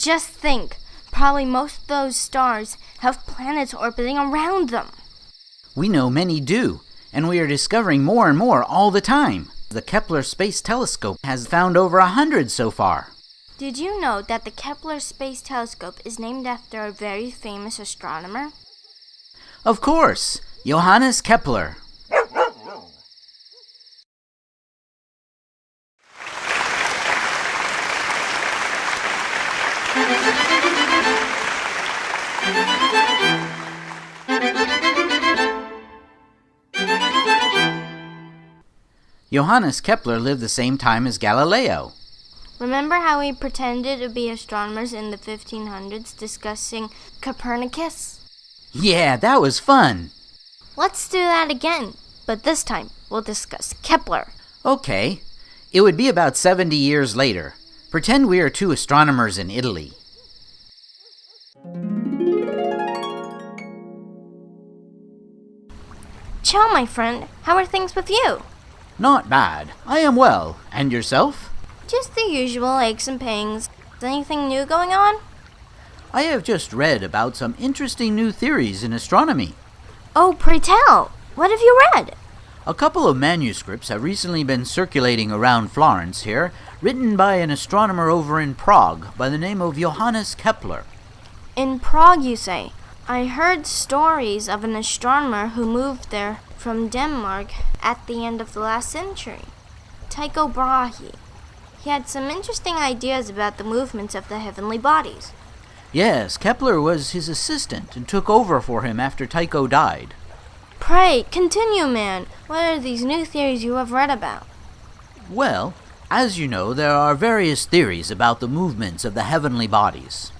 Just think, probably most of those stars have planets orbiting around them. We know many do, and we are discovering more and more all the time. The Kepler Space Telescope has found over 100 so far. Did you know that the Kepler Space Telescope is named after a very famous astronomer? Of course, Johannes Kepler. Johannes Kepler lived the same time as Galileo. Remember how we pretended to be astronomers in the 1500s discussing Copernicus? Yeah, that was fun. Let's do that again, but this time we'll discuss Kepler. Okay. It would be about 70 years later. Pretend we are two astronomers in Italy. Ciao, my friend. How are things with you? Not bad. I am well. And yourself? Just the usual aches and pains. Is anything new going on? I have just read about some interesting new theories in astronomy. Oh, pray tell. What have you read? A couple of manuscripts have recently been circulating around Florence here, written by an astronomer over in Prague by the name of Johannes Kepler. In Prague, you say? I heard stories of an astronomer who moved there from Denmark at the end of the last century, Tycho Brahe. He had some interesting ideas about the movements of the heavenly bodies. Yes, Kepler was his assistant and took over for him after Tycho died. Pray, continue, man. What are these new theories you have read about? Well, as you know, there are various theories about the movements of the heavenly bodies.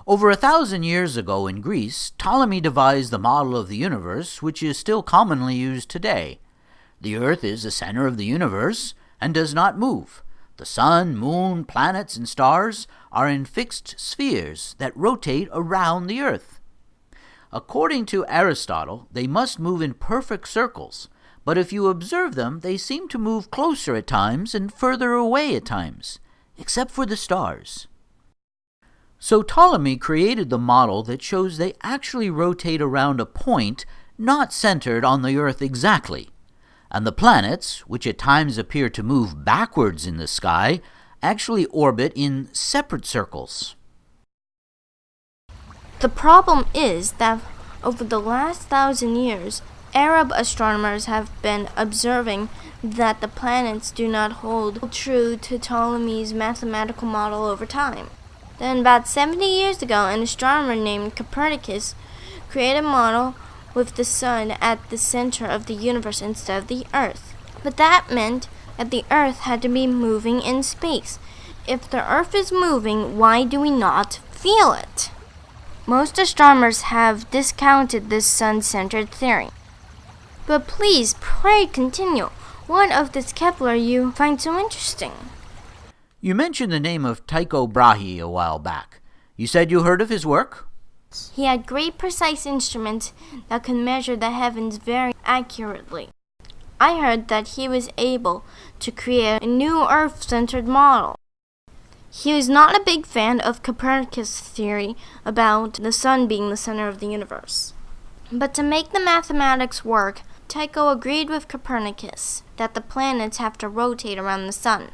Over 1,000 years ago in Greece, Ptolemy devised the model of the universe, which is still commonly used today. The Earth is the center of the universe and does not move. The sun, moon, planets, and stars are in fixed spheres that rotate around the Earth. According to Aristotle, they must move in perfect circles, but if you observe them, they seem to move closer at times and further away at times, except for the stars. So Ptolemy created the model that shows they actually rotate around a point not centered on the Earth exactly, and the planets, which at times appear to move backwards in the sky, actually orbit in separate circles. The problem is that over the last 1,000 years, Arab astronomers have been observing that the planets do not hold true to Ptolemy's mathematical model over time. Then about 70 years ago, an astronomer named Copernicus created a model with the sun at the center of the universe instead of the Earth. But that meant that the Earth had to be moving in space. If the Earth is moving, why do we not feel it? Most astronomers have discounted this sun-centered theory. But please, pray continue. What of this Kepler you find so interesting? You mentioned the name of Tycho Brahe a while back. You said you heard of his work? He had great precise instruments that could measure the heavens very accurately. I heard that he was able to create a new Earth-centered model. He was not a big fan of Copernicus' theory about the sun being the center of the universe. But to make the mathematics work, Tycho agreed with Copernicus that the planets have to rotate around the sun.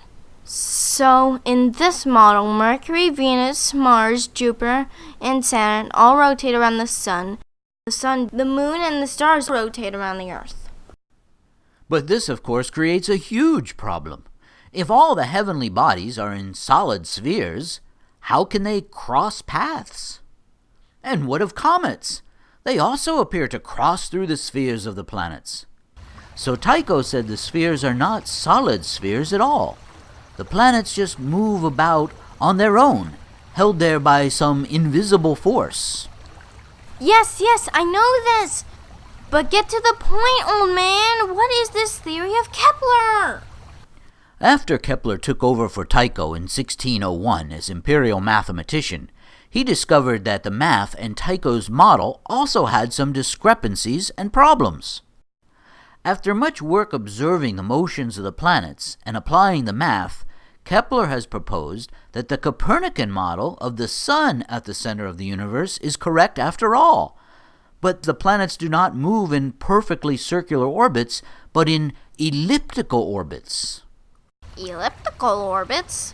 So, in this model, Mercury, Venus, Mars, Jupiter, and Saturn all rotate around the sun. The moon, and the stars rotate around the Earth. But this, of course, creates a huge problem. If all the heavenly bodies are in solid spheres, how can they cross paths? And what of comets? They also appear to cross through the spheres of the planets. So Tycho said the spheres are not solid spheres at all. The planets just move about on their own, held there by some invisible force. Yes, I know this. But get to the point, old man. What is this theory of Kepler? After Kepler took over for Tycho in 1601 as imperial mathematician, he discovered that the math in Tycho's model also had some discrepancies and problems. After much work observing the motions of the planets and applying the math, Kepler has proposed that the Copernican model of the Sun at the center of the universe is correct after all. But the planets do not move in perfectly circular orbits, but in elliptical orbits. Elliptical orbits?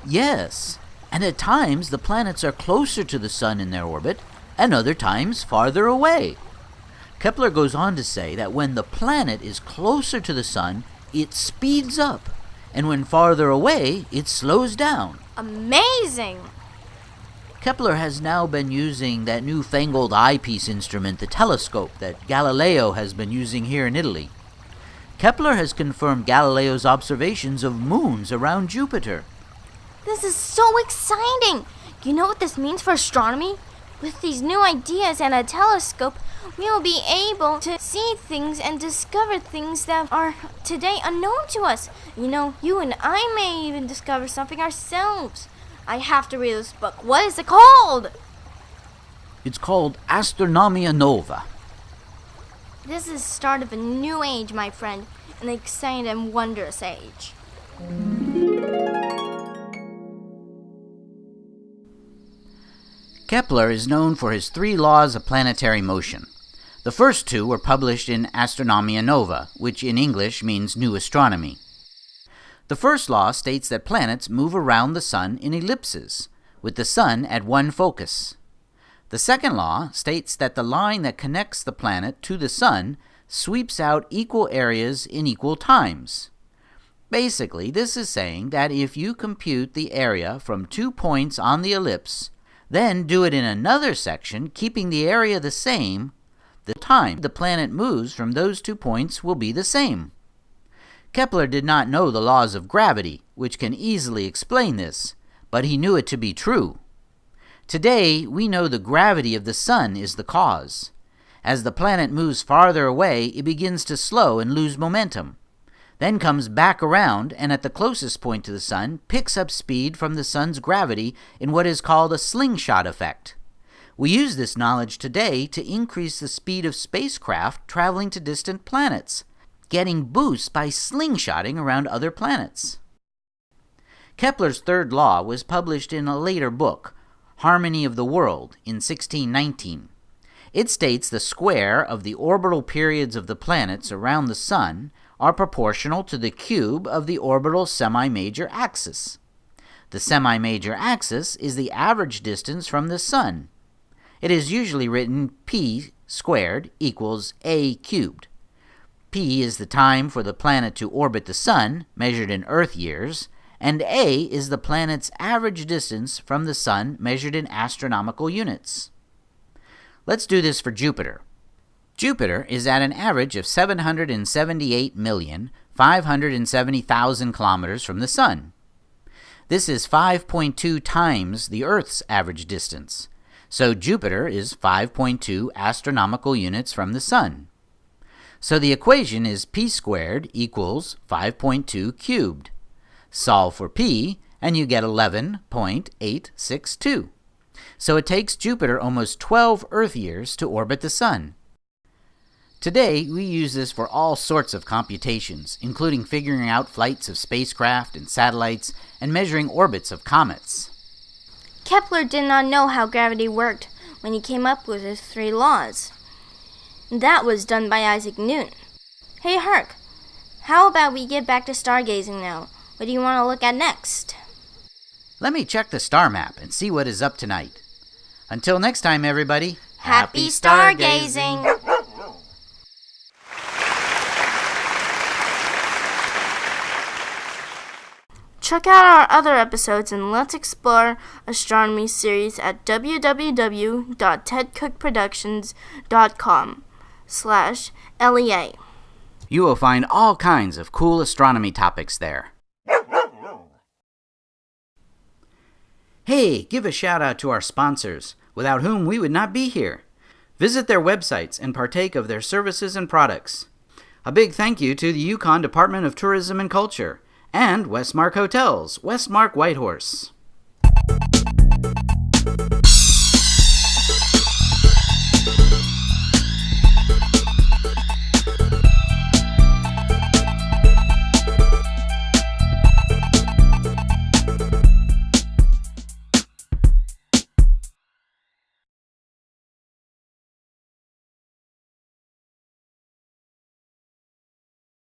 Yes, and at times the planets are closer to the Sun in their orbit, and other times farther away. Kepler goes on to say that when the planet is closer to the Sun, it speeds up, and when farther away, it slows down. Amazing! Kepler has now been using that newfangled eyepiece instrument, the telescope, that Galileo has been using here in Italy. Kepler has confirmed Galileo's observations of moons around Jupiter. This is so exciting! You know what this means for astronomy? With these new ideas and a telescope, we will be able to see things and discover things that are today unknown to us. You know, you and I may even discover something ourselves. I have to read this book. What is it called? It's called Astronomia Nova. This is the start of a new age, my friend, an exciting and wondrous age. Kepler is known for his 3 laws of planetary motion. The first 2 were published in Astronomia Nova, which in English means New Astronomy. The first law states that planets move around the Sun in ellipses, with the Sun at one focus. The second law states that the line that connects the planet to the Sun sweeps out equal areas in equal times. Basically, this is saying that if you compute the area from 2 points on the ellipse, then do it in another section, keeping the area the same, the time the planet moves from those 2 points will be the same. Kepler did not know the laws of gravity, which can easily explain this, but he knew it to be true. Today, we know the gravity of the Sun is the cause. As the planet moves farther away, it begins to slow and lose momentum, then comes back around and at the closest point to the Sun picks up speed from the Sun's gravity in what is called a slingshot effect. We use this knowledge today to increase the speed of spacecraft traveling to distant planets, getting boosts by slingshotting around other planets. Kepler's third law was published in a later book, Harmony of the World, in 1619. It states the square of the orbital periods of the planets around the Sun are proportional to the cube of the orbital semi-major axis. The semi-major axis is the average distance from the Sun. It is usually written p squared equals a cubed. P is the time for the planet to orbit the Sun, measured in Earth years, and a is the planet's average distance from the Sun, measured in astronomical units. Let's do this for Jupiter. Jupiter is at an average of 778,570,000 kilometers from the Sun. This is 5.2 times the Earth's average distance, so Jupiter is 5.2 astronomical units from the Sun. So the equation is p squared equals 5.2 cubed. Solve for p, and you get 11.862. So it takes Jupiter almost 12 Earth years to orbit the Sun. Today, we use this for all sorts of computations, including figuring out flights of spacecraft and satellites and measuring orbits of comets. Kepler did not know how gravity worked when he came up with his 3 laws. That was done by Isaac Newton. Hey, Herc, how about we get back to stargazing now? What do you want to look at next? Let me check the star map and see what is up tonight. Until next time, everybody. Happy stargazing! Check out our other episodes in Let's Explore Astronomy series at www.tedcookproductions.com/LEA. You will find all kinds of cool astronomy topics there. Hey, give a shout out to our sponsors, without whom we would not be here. Visit their websites and partake of their services and products. A big thank you to the Yukon Department of Tourism and Culture and Westmark Hotels, Westmark Whitehorse.